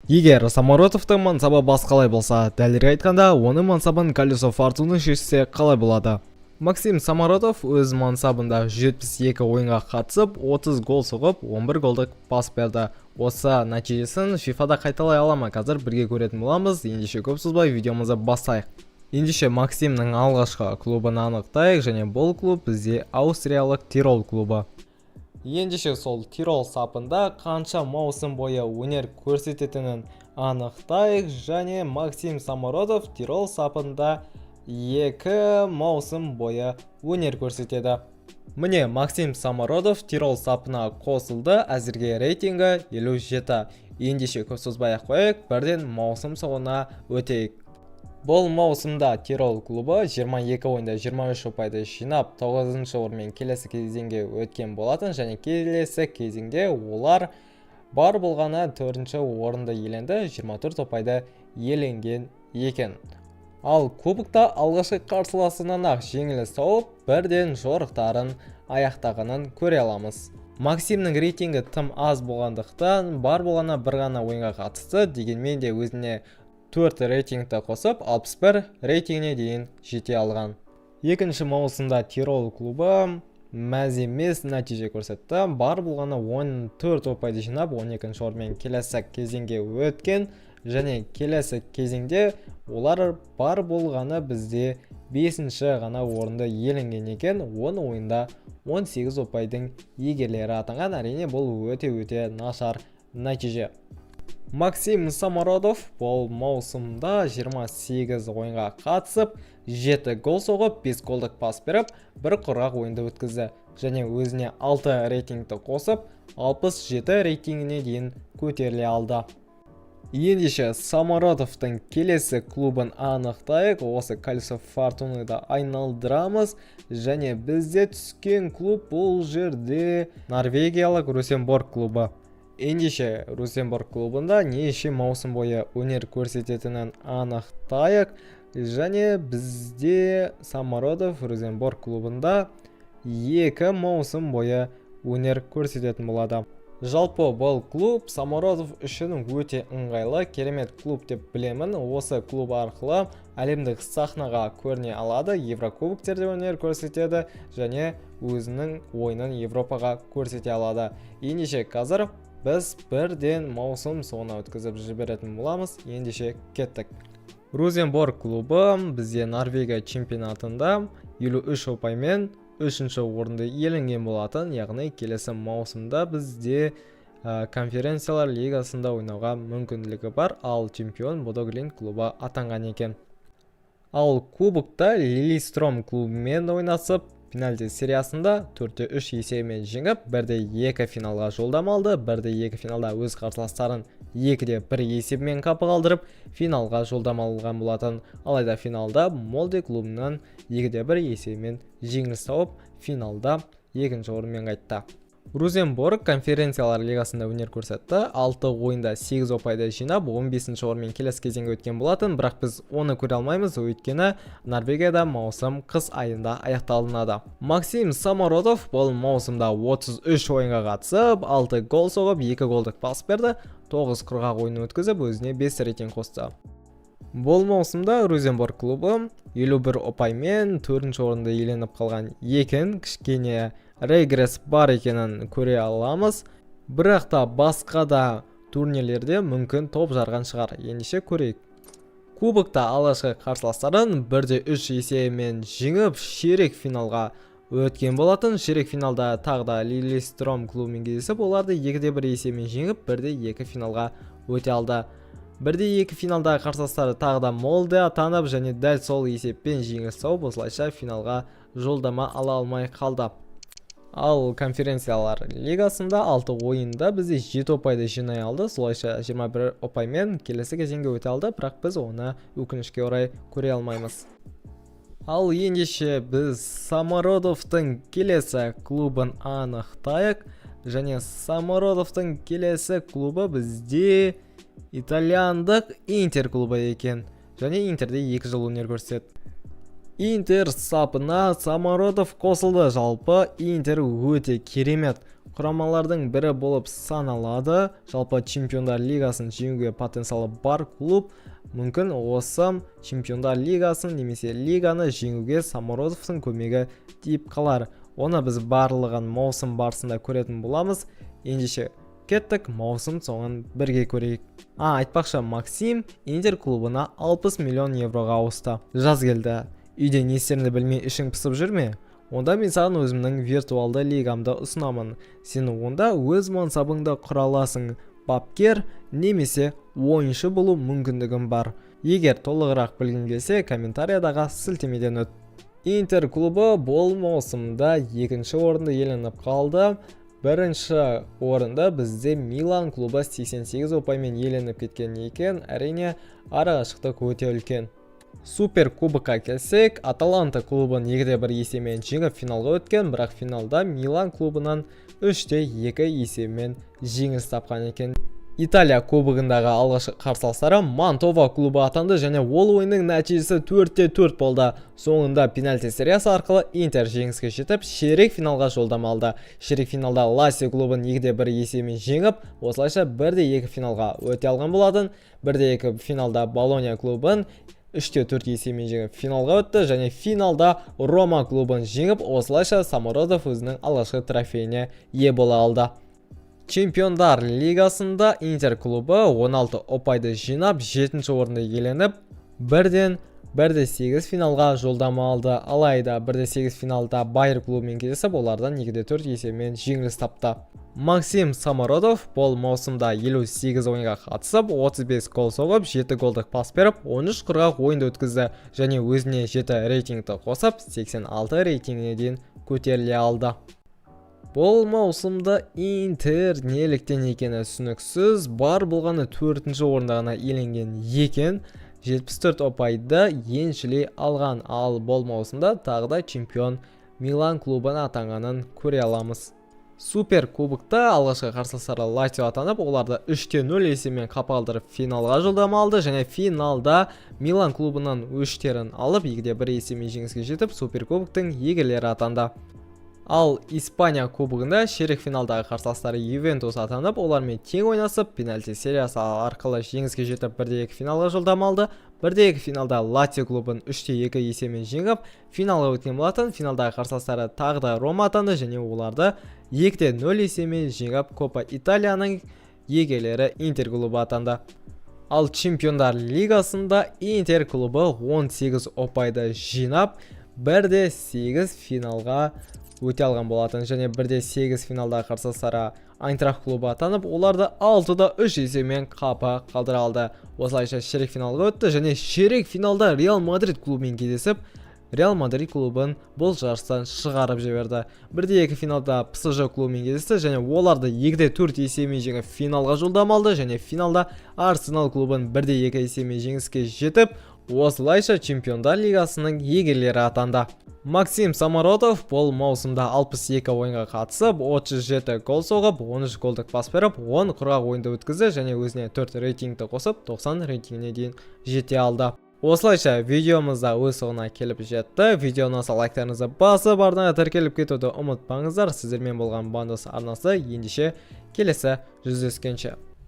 Егер Самородовтың мансабы басқалай болса, дәлірек айтқанда, оның мансабын Колесо Фортуны шешсе қалай болады? Максим Самородов өз мансабында 72 ойынға қатысып, 30 гол соғып, 11 голдық пас берді. Осы нәтижесін FIFA-да қайталай ала ма? Қазір бірге көретін боламыз. Ендеше көп созбай видеомызды бастайық. Ендеше Максимнің алғашқы клубын анықтайық, және бұл клуб бізде аустриялық Тирол клубы. Ендеше сол Тирол сапында қанша маусым бойы өнер көрсететінін анықтайық, және Максим Самородов Тирол сапында 2 маусым бойы өнер көрсетеді. Міне Максим Самородов Тирол сапына қосылды, әзірге рейтингі 57. Ендеше көп созбай-ақ қояйық, бірден маусым соңына өтейік. Бұл маусымда Тирол клубы 22 ойында 23 ұпайды жинап 9-шы орынмен келесі кезеңге өткен болатын, және келесі кезеңде олар бар болғаны 4-ші орынды иеленді, 24 ұпайды иеленген екен. Ал кубокта алғашқы қарсыласынан ақ жеңіліс тауып, бірден жорықтарын аяқтағанын көре аламыз. Максимнің рейтингі тым аз болғандықтан бар болғаны бір ғана ойынға қатысты, дегенмен де өзіне 4 рейтингті қосып 61 рейтингіне дейін жете алған. Екінші маусымда Тирол клубы мәз емес нәтиже көрсетті. Бар болғаны 14 ұпайды жинап 12-ші орынмен келесі кезеңге өткен, және келесі кезеңде олар бар болғаны бізде 5-ші ғана орынды иеленген екен. 10 ойында 18 ұпайдың иегерлері атанған. Әрине бұл өте нашар нәтиже. Максим Самородов бұл маусымда 28 ойынға қатысып, 7 гол соғып, 5 голдық пас беріп, бір құрғақ ойынды өткізді, және өзіне 6 рейтингті қосып, 67 рейтингіне дейін көтеріле алды. Ендеше Самородовтың келесі клубын анықтайық, осы Колесо Фортуныда айналдырамыз, және бізде түскен клуб бұл жерде норвегиялық Росенборг клубы. Ендеше Росенборг клубында неше маусым бойы өнер көрсететінін анықтайық, және бізде Самородов Росенборг клубында 2 маусым бойы өнер көрсететін болады. Жалпы бұл клуб Самородов үшін өте ыңғайлы, керемет клуб деп білемін. Осы клуб арқылы әлемдік сахнаға көріне алады, Еврокубоктерде өнер көрсетеді, және өзінің ойынын Европаға көрсете алады. Ендеше қазір біз бірден маусым соңына өткізіп жіберетін боламыз. Ендеше кеттік. Росенборг клубы бізде Норвегия чемпионатында 53 ұпаймен 3-ші орынды иеленген болатын, яғни келесі маусымда бізде конференциялар лигасында ойнауға мүмкіндігі бар, ал чемпион Бодо Глимт клубы атанған екен. Ал кубокта Лиллистром клубымен ойнасып, пенальти сериясында 4-3 есебімен жеңіп, 1-2 финалға жолдама алды. 1-2 финалда өз қарсыластарын 2-1 есебімен қапы қалдырып, финалға жолдама алған болатын. Алайда финалда Молде клубынан 2-1 есебімен жеңіліс тауып, финалда 2-ші орынмен қайтты. Росенборг конференциялар лигасында өнер көрсетті. 6 ойында 8 ұпайды жинап, 15-ші орынмен келесі кезеңге өткен болатын, бірақ біз оны көре алмаймыз, өйткені Норвегияда маусым қыс айында аяқталынады. Максим Самородов бұл маусымда 33 ойынға қатысып, 6 гол соғып, 2 голдық пас берді, 9 құрғақ ойын өткізіп, өзіне 5 рейтинг қосты. Бұл маусымда Росенборг клубы 51 ұпаймен 4-ші орынды иеленіп қалған екен, кішкене регресс бар екенін көре аламыз, бірақ та басқа да турнирлерде мүмкін топ жарған шығар. Ендеше көрейік. Кубокта алғашқы қарсыластарын 1-3 есебімен жеңіп, ширек финалға өткен болатын. Ширек финалда тағда Лиллистром клубымен кездесіп, оларды 2-1 есебімен жеңіп, 1-2 финалға өте алды. 1-2 финалда қарсыластары тағда Молде атанып, және дәл сол есеппен жеңіліс тауып, осылайша финалға жолдама ала алмай қалды. Ал конференциялар лигасында 6 ойында бізде 7 ұпайды жинай алды, солайша 21 ұпаймен келесі кезеңге өте алды, бірақ біз оны өкінішке орай көре алмаймыз. Ал ендеше біз Самородовтың келесі клубын анықтайық, және Самородовтың келесі клубы бізде итальяндық Интер клубы екен, және Интерде 2 жыл өнер көрсетеді. Интер сапына Самародов қосылды. Жалпы Интер өте керемет құрамалардың бірі болып саналады. Жалпы Чемпиондар лигасын жеңуге потенциалы бар клуб. Мүмкін осы Чемпиондар лигасын немесе лиганы жеңуге Самародовтың көмегі тиіп қалар. Оны біз барлығын маусым барысында көретін боламыз. Ендеше кеттік, маусым соңын бірге көрейік. Айтпақшы, Максим Интер клубына 60 миллион евроға ауысты. Жаз келді. Үйде не істеріңді білмей ішің пысып жүр ме? Онда мен саған өзімнің виртуалды лигамды ұсынамын. Сен онда өз мансабыңды құра аласың. Бапкер немесе ойыншы болу мүмкіндігім бар. Егер толығырақ білгің келсе, комментариядағы сілтемеден өт. Интер клубы бұл маусымда екінші орынды иеленіп қалды. Бірінші орында бізде Милан клубы 88 ұпаймен иеленіп кеткен екен. Әрине, арақашықтық өте үлкен. Супер кубокқа келсек, Аталанта клубын 2-1 есемен жеңіп финалға өткен, бірақ финалда Милан клубынан 3-2 есемен жеңіліс тапқан екен. Италия кубогындағы алғашқы қарсыластары Мантова клубы атанды және ол ойынның нәтижесі 4-4 болды. Соңында пенальти сериясы арқылы Интер жеңіске жетіп, ширек финалға жолдама алды. Ширек финалда Лацио клубын 2-1 есемен жеңіп, осылайша 1-2 финалға өте алған болатын. 1-2 финалда Болония клубын 3-4 есемен жеңіп финалға өтті және финалда Рома клубын жеңіп, осылайша Самародов өзінің алғашқы трофейіне ие бола алды. Чемпиондар лигасында Интер клубы 16 ұпайды жинап, 7-ші орынды иеленіп, 1-8 финалға жолдама алды. Алайда 1-8 финалда Байер клубымен кездесіп, олардан 2-4 есемен жеңіліс тапты. Максим Самародов бұл маусымда 58 ойынға қатысып, 35 гол соғып, 7 голдық пас беріп, 13 құрғақ ойынды өткізді және өзіне 7 рейтингті қосып, 86 рейтингіне дейін көтеріле алды. Бұл маусымда Интер неліктен екені түсініксіз, бар болғаны 4-ші орындағына иеленген екен, 74 ұпайды еншілей алған, ал бұл маусымда тағы да чемпион Милан клубын атанғанын көре аламыз. Супер кубокта алғашқы қарсыластары Лацио атанып, оларды 3-0 есемен қапалдырып финалға жолдама алды және финалда Милан клубынан өштерін алып 2-1 есемен жеңіске жетіп, супер кубоктың иегерлері атанды. Ал Испания кубогында ширек финалдағы қарсыластары Ювентус атанып, олармен тең ойнасып, пенальти сериясы арқылы жеңіске жетіп 1-2 финалға жолдама алды. 1-2 финалда Лацио клубын 3-2 есемен жеңіп, финалға өткен болатын. Финалдағы қарсыластары тағы да Рома атанды және оларды 2-0 есемен жеңіп, Копа Италияның иегерлері Интер клубы атанды. Ал Чемпиондар лигасында Интер клубы 18 ұпайды жинап, 1-8 финалға өте алған болатын және 1-8 финалда қарсыластары Айнтрахт клубы атанып, оларды 6-3 есемен қапы қалдыра алды. Осылайша ширек финалға өтті және ширек финалда Реал Мадрид клубымен кездесіп, Реал Мадрид клубын бұл жарыстан шығарып жіберді. 1-2 финалда ПСЖ клубымен кездесті және оларды 2-4 есемен жеңіп финалға жолдама алды және финалда Арсенал клубын 1-2 есемен жеңіске жетіп, осылайша Чемпиондар лигасының иегерлері атанды. Максим Самародов бұл маусымда 62 ойынға қатысып, 37 гол соғып, 13 голдық пас беріп, 10 құрғақ ойынды өткізді және өзіне 4 рейтингті қосып, 90 рейтингіне дейін жете алды. Осылайша видеомызда өз соңына келіп жетті. Видеоны лайктарыңызды басып, арнаға тіркеліп кетуді ұмытпаңыздар. Сіздермен болған Бандос арнасы ендеше келесі жүздескенше.